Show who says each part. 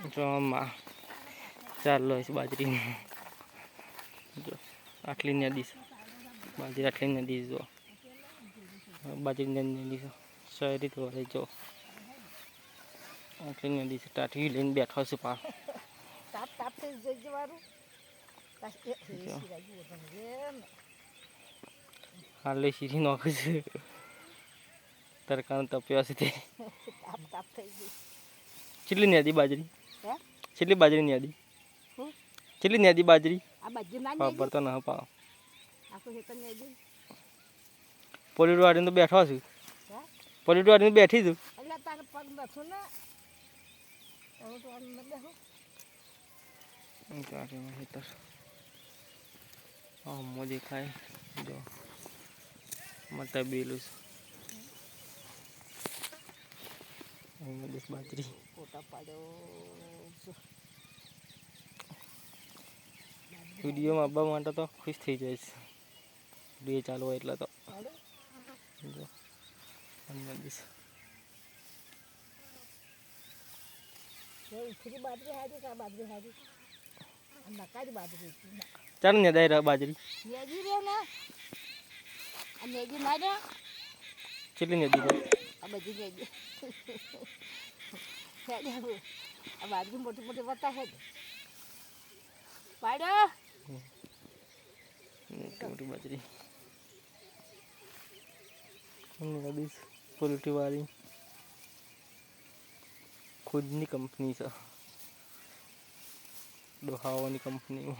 Speaker 1: જો આમાં ચાલો છે બાજરી જો આટલી નદી છે બાજરી આટલી નદી જો બાજરી નદી છે શહેરી તો રહે જો આટલી નદી છે ટાટી લઈને બેઠો છે પા
Speaker 2: તાપ તાપ થઈ જવાનું
Speaker 1: હાલે સીરી નોખે છે તરકાનો તપ્યો છે તે
Speaker 2: તાપ તાપ થઈ ગઈ
Speaker 1: કેટલી નદી બાજરી
Speaker 2: હે
Speaker 1: કેટલી બાજરી નદી
Speaker 2: હું
Speaker 1: કેટલી નદી બાજરી
Speaker 2: આ બાજુ ના
Speaker 1: ખબર તો ના પાવ
Speaker 2: આખું હેતર ને આવી
Speaker 1: પોલીસ વાળીને તો બેઠો છું
Speaker 2: હે
Speaker 1: પોલીસ વાળીને બેઠી છું
Speaker 2: એટલે તારે પગ બેઠું ને હું તો આમ ન બેહું
Speaker 1: ગાડીમાં હેતર મો દેખાય જો મતા બેલું છે દેશ બાજરી
Speaker 2: ફોટા પાડ્યો
Speaker 1: વિડીયોમાં આવવા માટે તો ખુશ થઈ જાય છે વિડીયો ચાલુ હોય એટલે તો જો
Speaker 2: ઉખરી બાજરી હારી કા બાજરી હારી નકારી બાજરી
Speaker 1: ચાલ ને દાયરા બાજરી
Speaker 2: નેજી રે ને આ નેજી ના રે
Speaker 1: કેટલી નદી છે
Speaker 2: આ બધી નેજી હેડે આ બાજરી મોટી મોટી વતા હેડ પાડ્યો
Speaker 1: મોટી બાજરી નદી પોલ્ટ્રી વાળી ખુદની કંપની છે ડોહાવાની કંપની